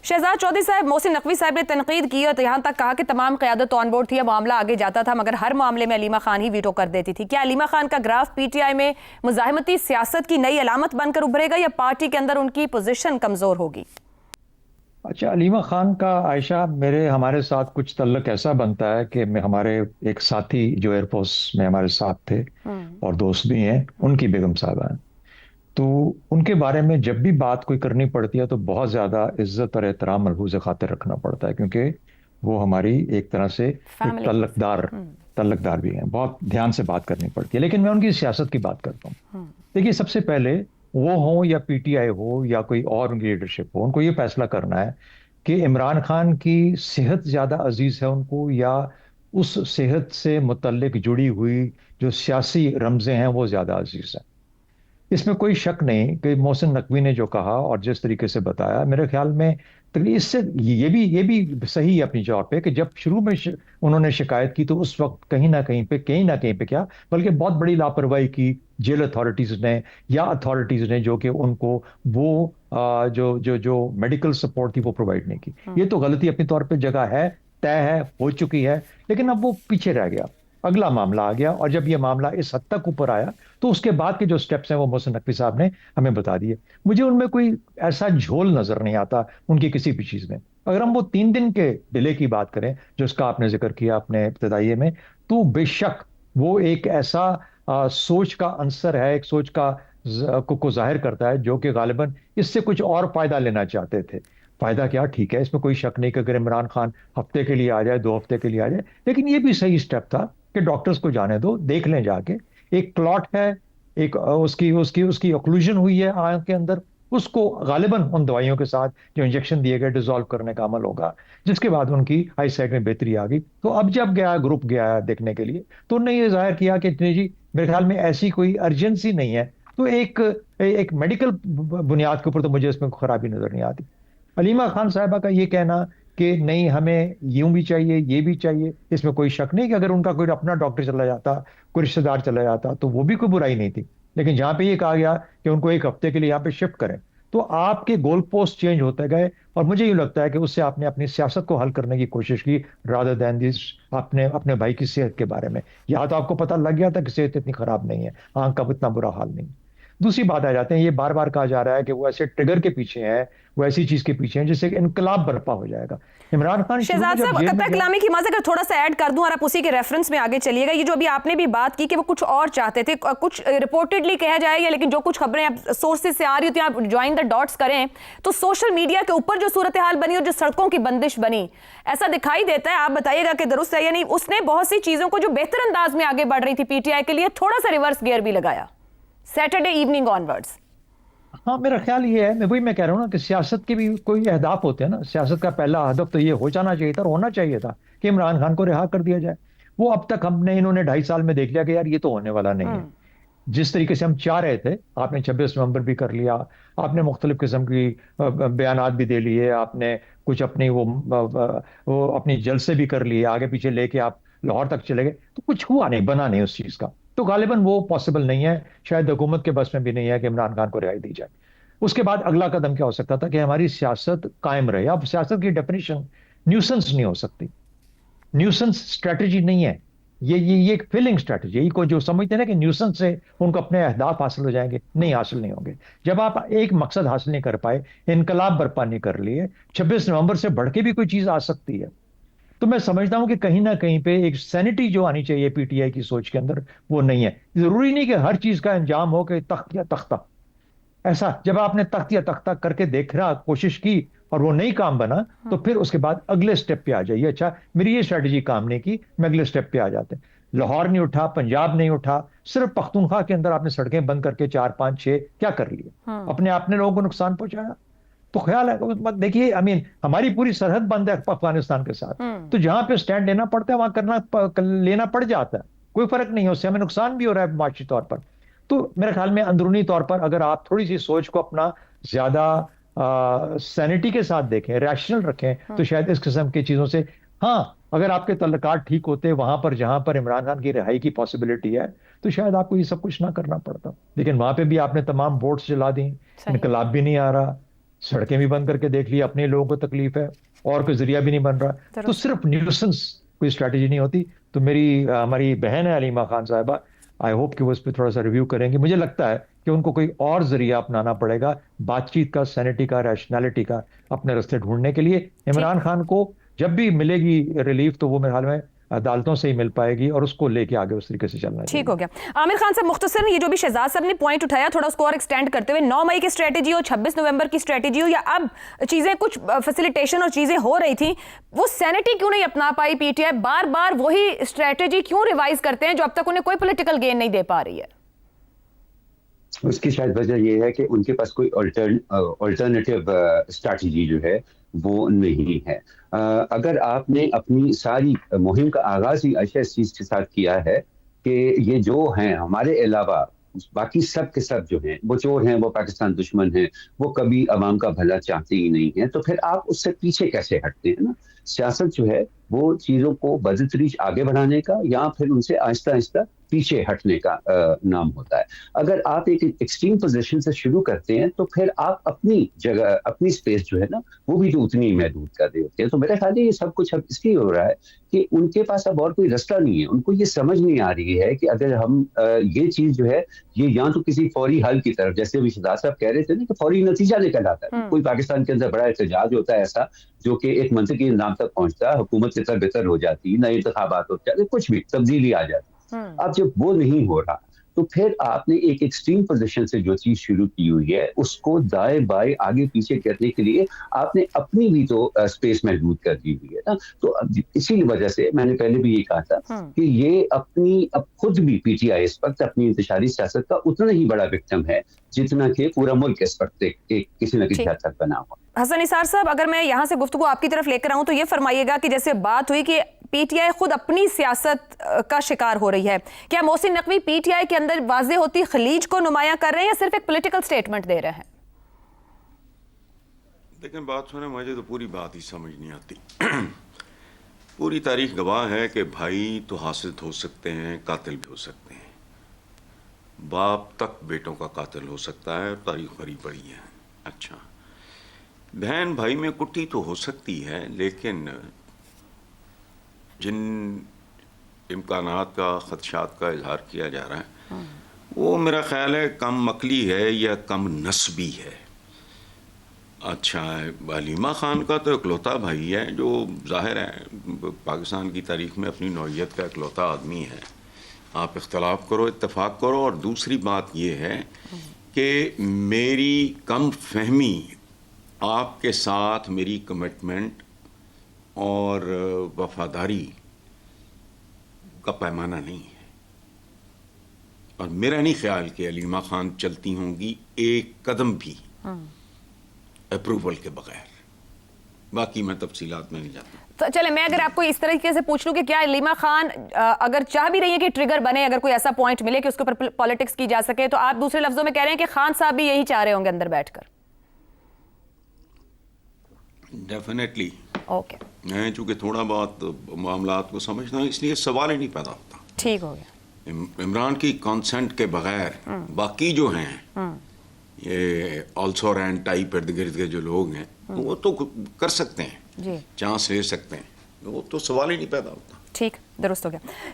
शहजाद चौधरी साहब, मोहसिन नकवी साहब ने तनकीद की और यहाँ तक कहा कि तमाम क़यादत ऑन बोर्ड थी, मामला आगे जाता था, मगर हर मामले में अलीमा खान ही वीटो कर देती थी। क्या अलीमा खान का ग्राफ पीटीआई में मुजाहिमती सियासत की नई अलामत बनकर उभरेगा या पार्टी के अंदर उनकी पोजीशन कमजोर होगी? अच्छा, अलीमा खान का आयशा हमारे साथ कुछ तल्लक ऐसा बनता है कि हमारे एक साथी जो एयरफोर्स में हमारे साथ थे और दोस्त भी हैं, उनकी बेगम साहबा हैं। तो उनके बारे में जब भी बात कोई करनी पड़ती है तो बहुत ज्यादा इज्जत और एहतराम मलहूज़ खातिर रखना पड़ता है, क्योंकि वो हमारी एक तरह से एक तल्लकदार भी हैं। बहुत ध्यान से बात करनी पड़ती है। लेकिन मैं उनकी सियासत की बात करता हूँ। देखिए, सबसे पहले वो हो या पीटीआई हो या कोई और उनकी लीडरशिप हो, उनको ये फैसला करना है कि इमरान खान की सेहत ज्यादा अजीज है उनको, या उस सेहत से मुतल्लिक जुड़ी हुई जो सियासी रमजें हैं वो ज्यादा अजीज है। इसमें कोई शक नहीं कि मोहसिन नकवी ने जो कहा और जिस तरीके से बताया, मेरे ख्याल में तो इससे ये भी सही है अपनी जगह पे कि जब शुरू में उन्होंने शिकायत की तो उस वक्त कहीं ना कहीं पे क्या, बल्कि बहुत बड़ी लापरवाही की जेल अथॉरिटीज ने या अथॉरिटीज ने, जो कि उनको वो जो जो जो मेडिकल सपोर्ट थी वो प्रोवाइड नहीं की। ये तो गलती अपने तौर पे जगह है, तय है, हो चुकी है। लेकिन अब वो पीछे रह गया, अगला मामला आ गया। और जब ये मामला इस हद तक ऊपर आया तो उसके बाद के जो स्टेप्स हैं वो मोहसिन नकवी साहब ने हमें बता दिए। मुझे उनमें कोई ऐसा झोल नजर नहीं आता उनकी किसी भी चीज में। अगर हम वो 3 दिन के डिले की बात करें जो उसका आपने जिक्र किया अपने इब्तिदाई में, तो बेशक वो एक ऐसा सोच का अंसर है, एक सोच का को जाहिर करता है, जो कि गालिबन इससे कुछ और फायदा लेना चाहते थे। फायदा क्या, ठीक है, इसमें कोई शक नहीं कि अगर इमरान खान हफ्ते के लिए आ जाए, 2 हफ्ते के लिए आ जाए, लेकिन ये भी सही स्टेप था कि डॉक्टर्स को जाने दो, देख लें जाके। एक क्लॉट है, एक उसकी उसकी उसकी ऑक्लूजन हुई है आंख के अंदर, उसको गालिबन उन दवाइयों के साथ जो इंजेक्शन दिए गए डिसॉल्व करने का अमल होगा, जिसके बाद उनकी आई साइड में बेहतरी आ गई। तो अब जब गया ग्रुप गया देखने के लिए तो उन्होंने ये जाहिर किया कि नहीं जी, मेरे ख्याल में ऐसी कोई अर्जेंसी नहीं है। तो एक एक मेडिकल बुनियाद के ऊपर तो मुझे इसमें खराबी नजर नहीं आती। अलीमा खान साहबा का ये कहना कि नहीं हमें यूं भी चाहिए ये भी चाहिए, इसमें कोई शक नहीं कि अगर उनका कोई अपना डॉक्टर चला जाता, कोई रिश्तेदार चला जाता, तो वो भी कोई बुराई नहीं थी। लेकिन जहां पे ये कहा गया कि उनको एक हफ्ते के लिए यहाँ पे शिफ्ट करें, तो आपके गोल पोस्ट चेंज होते गए। और मुझे यूं लगता है कि उससे आपने अपनी सियासत को हल करने की कोशिश की, रादर दैन दिस अपने अपने भाई की सेहत के बारे में। यहाँ तो आपको पता लग गया था कि सेहत इतनी खराब नहीं है, आंख का इतना बुरा हाल नहीं। दूसरी बात आ जाते हैं, ये बार बार कहा जा रहा है कि वो ऐसे ट्रिगर के पीछे है, वो ऐसी चीज के पीछे हैं जिससे इनकलाब बर्पा हो जाएगा। इमरान खान शहजाद साहब, कत्ता कलामी की माज़ अगर थोड़ा सा ऐड कर दूं और आप उसी के रेफरेंस में आगे चलिएगा। ये जो अभी आपने भी बात की कि वो कुछ और चाहते थे, कुछ रिपोर्टेडली कहा जाएगा, लेकिन जो कुछ खबरें आप सोर्सेज से आ रही होती हैं, आप ज्वाइन द डॉट्स करें तो सोशल मीडिया के ऊपर जो सूरत हाल बनी और जो सड़कों की बंदिश बनी, ऐसा दिखाई देता है, आप बताइएगा कि दुरुस्त है या नहीं, उसने बहुत सी चीजों को जो बेहतर अंदाज में आगे बढ़ रही थी पीटीआई के लिए, थोड़ा सा रिवर्स गियर भी लगाया सैटरडे इवनिंग ऑनवर्ड्स। हाँ, मेरा ख्याल ये है, मैं कह रहा हूँ ना कि सियासत के भी कोई अहदाफ होते हैं ना। सियासत का पहला हदफ तो ये हो जाना चाहिए था और होना चाहिए था कि इमरान खान को रिहा कर दिया जाए। वो अब तक इन्होंने 2.5 साल में देख लिया कि यार ये तो होने वाला नहीं है। जिस तरीके से हम चाह रहे थे, आपने 26 नवंबर भी कर लिया, आपने मुख्तलिफ किस्म की बयानात भी दे लिए, आपने कुछ अपनी वो अपनी जलसे भी कर लिए, आगे पीछे लेके आप लाहौर तक चले गए, तो कुछ हुआ नहीं, बना नहीं उस चीज का। तो गालिबन वो पॉसिबल नहीं है, शायद हुकूमत के बस में भी नहीं है कि इमरान खान को रिहाई दी जाए। उसके बाद अगला कदम क्या हो सकता था कि हमारी सियासत कायम रहे। अब सियासत की डेफिनेशन न्यूसेंस नहीं हो सकती, न्यूसेंस स्ट्रेटजी नहीं है। ये एक फिलिंग स्ट्रेटजी है। को जो समझते हैं ना कि न्यूसेंस से उनको अपने अहदाफ हासिल हो जाएंगे, नहीं, हासिल नहीं होंगे। जब आप एक मकसद हासिल नहीं कर पाए, इनकलाब बर्पा नहीं कर लिए, 26 नवंबर से बढ़ के भी कोई चीज आ सकती है। तो मैं समझता हूं कि कहीं ना कहीं पे एक सैनिटी जो आनी चाहिए पीटीआई की सोच के अंदर, वो नहीं है। जरूरी नहीं कि हर चीज का अंजाम हो कि तख्त या तख्ता। ऐसा जब आपने तख्त या तख्ता करके देखना कोशिश की और वो नहीं काम बना, तो फिर उसके बाद अगले स्टेप पे आ जाइए। अच्छा, मेरी ये स्ट्रेटजी काम नहीं की, मैं अगले स्टेप पे आ जाते। लाहौर नहीं उठा, पंजाब नहीं उठा, सिर्फ पख्तूनख्वा के अंदर आपने सड़कें बंद करके 4 5 6 क्या कर लिए, अपने आपने लोगों को नुकसान पहुंचाया। तो ख्याल है, देखिए, हमारी पूरी सरहद बंद है अफगानिस्तान के साथ, तो जहां पे स्टैंड लेना पड़ता है वहां लेना पड़ जाता है, कोई फर्क नहीं है, उससे हमें नुकसान भी हो रहा है माशी तौर पर। तो मेरे ख्याल में अंदरूनी तौर पर अगर आप थोड़ी सी सोच को अपना ज्यादा सैनिटी के साथ देखें, रैशनल रखें, तो शायद इस किस्म की चीजों से, हाँ, अगर आपके तल्लुकात ठीक होते वहां पर जहां पर इमरान खान की रिहाई की पॉसिबिलिटी है, तो शायद आपको ये सब कुछ ना करना पड़ता। लेकिन वहां पे भी आपने तमाम बोर्ड्स जला दी, इनकलाब भी नहीं आ रहा, सड़कें भी बंद करके देख ली, अपने लोगों को तकलीफ है और कोई जरिया भी नहीं बन रहा, तो सिर्फ न्यूसेंस कोई स्ट्रैटेजी नहीं होती। तो हमारी बहन है अलीमा खान साहिबा, आई होप कि वो इस पर थोड़ा सा रिव्यू करेंगे। मुझे लगता है कि उनको कोई और जरिया अपनाना पड़ेगा बातचीत का, सैनिटी का, रैशनैलिटी का, अपने रास्ते ढूंढने के लिए। इमरान खान को जब भी मिलेगी रिलीफ तो वो मेरे ख्याल में अदालतों से ही मिल पाएगी, और उसको लेके आगे उस तरीके से चलना चाहिए। ठीक हो गया। आमिर खान साहब, मुख्तसर ये जो भी शहजाद साहब ने पॉइंट उठाया, थोड़ा उसको और एक्सटेंड करते हुए, 9 मई की स्ट्रेटेजी हो, 26 नवंबर की स्ट्रेटेजी हो, या अब चीजें कुछ फैसिलिटेशन और चीजें हो रही थी, वो सैनिटी क्यों नहीं अपना पाई पीटीआई? बार बार वही स्ट्रेटेजी क्यों रिवाइज करते हैं जो अब तक उन्हें कोई पॉलिटिकल गेन नहीं दे पा रही है? उसकी शायद वजह यह है कि उनके पास कोई अल्टरनेटिव स्ट्रैटेजी जो है वो नहीं है। अगर आपने अपनी सारी मुहिम का आगाज ही ऐसे इस चीज के साथ किया है कि ये जो हैं हमारे अलावा बाकी सब के सब जो हैं वो चोर हैं, वो पाकिस्तान दुश्मन हैं, वो कभी अवाम का भला चाहते ही नहीं है, तो फिर आप उससे पीछे कैसे हटते हैं ना? सियासत जो है वो चीजों को बदतरीज आगे बढ़ाने का या फिर उनसे आहिस्ता आहिस्ता पीछे हटने का नाम होता है। अगर आप एक एक्सट्रीम पोजीशन से शुरू करते हैं तो फिर आप अपनी जगह, अपनी स्पेस जो है ना वो भी तो उतनी ही महदूद कर रहे होते हैं। तो मेरा ख्याल है ये सब कुछ अब इसलिए हो रहा है कि उनके पास अब और कोई रास्ता नहीं है। उनको ये समझ नहीं आ रही है कि अगर हम ये चीज जो है ये या तो किसी फौरी हल की तरफ, जैसे अभी शहजाद साहब कह रहे थे ना कि फौरी नतीजा निकल आता है, कोई पाकिस्तान के अंदर बड़ा एहतजाज होता है ऐसा जो कि एक मंतकी इंतजाम तक पहुंचता है, हुकूमत की तरफ बेहतर हो जाती है, नए इंतखाबात हो जाते, कुछ भी तब्दीली आ जाती। अब जब वो नहीं हो रहा तो फिर आपने एक एक्सट्रीम पोजीशन से जो चीज शुरू की हुई है उसको दाएं बाएं आगे पीछे करने के लिए आपने अपनी भी तो स्पेस महदूद कर दी हुई है ना। तो इसी वजह से मैंने पहले भी ये कहा था कि ये अब खुद भी पीटीआई इस वक्त अपनी इंतशारी सियासत का उतना ही बड़ा विक्टिम है जितना कि पूरा मुल्क इस वक्त किसी न किसी हद तक बना हुआ। हसन निसार साहब, अगर मैं यहाँ से गुफ्तगू आपकी तरफ लेकर आऊं तो ये फरमाइएगा कि जैसे बात हुई कि पीटीआई खुद अपनी सियासत का शिकार हो रही है, क्या मोहसिन नकवी पीटीआई के अंदर वाज़ेह होती खलीज को नुमायां कर रहे हैं या सिर्फ एक पॉलिटिकल स्टेटमेंट दे रहे हैं? लेकिन बात सुने, मुझे तो पूरी बात ही समझ नहीं आती। पूरी तारीख गवाह है कि भाई तो हासिद हो सकते हैं, कातिल भी हो सकते हैं, बाप तक बेटों का कातिल हो सकता है, तारीख भरी पड़ी है। अच्छा, बहन भाई में कुट्टी तो हो सकती है, लेकिन जिन इम्कानात का, खदशात का इजहार किया जा रहा है वो मेरा ख्याल है कम अकली है या कम नस्बी है। अच्छा, अलीमा खान का तो इकलौता भाई है जो जाहिर है पाकिस्तान की तारीख में अपनी नौइयत का इकलौता आदमी है। आप इख्तलाफ करो, इत्तेफाक करो। और दूसरी बात ये है कि मेरी कम फहमी आपके साथ मेरी कमिटमेंट और वफादारी का पैमाना नहीं है, और मेरा नहीं ख्याल कि अलीमा खान चलती होंगी एक कदम भी अप्रूवल के बगैर। बाकी मैं तफसीलात में नहीं जाता। तो चले, मैं अगर आपको इस तरीके से पूछ लूं कि क्या अलीमा खान अगर चाह भी रही है कि ट्रिगर बने, अगर कोई ऐसा पॉइंट मिले कि उसके ऊपर पॉलिटिक्स की जा सके, तो आप दूसरे लफ्जों में कह रहे हैं कि खान साहब भी यही चाह रहे होंगे अंदर बैठकर? डेफिनेटली। ओके, मैं चूंकि थोड़ा बहुत मामलात को समझता हूँ इसलिए सवाल ही नहीं पैदा होता। ठीक हो गया। इमरान की कंसेंट के बगैर बाकी जो हैं ये ऑल्सो रैंड टाइप इर्द गिर्द के जो लोग हैं वो तो कर सकते हैं, जी, चांस ले सकते हैं, वो तो सवाल ही नहीं पैदा होता। ठीक, दुरुस्त हो गया।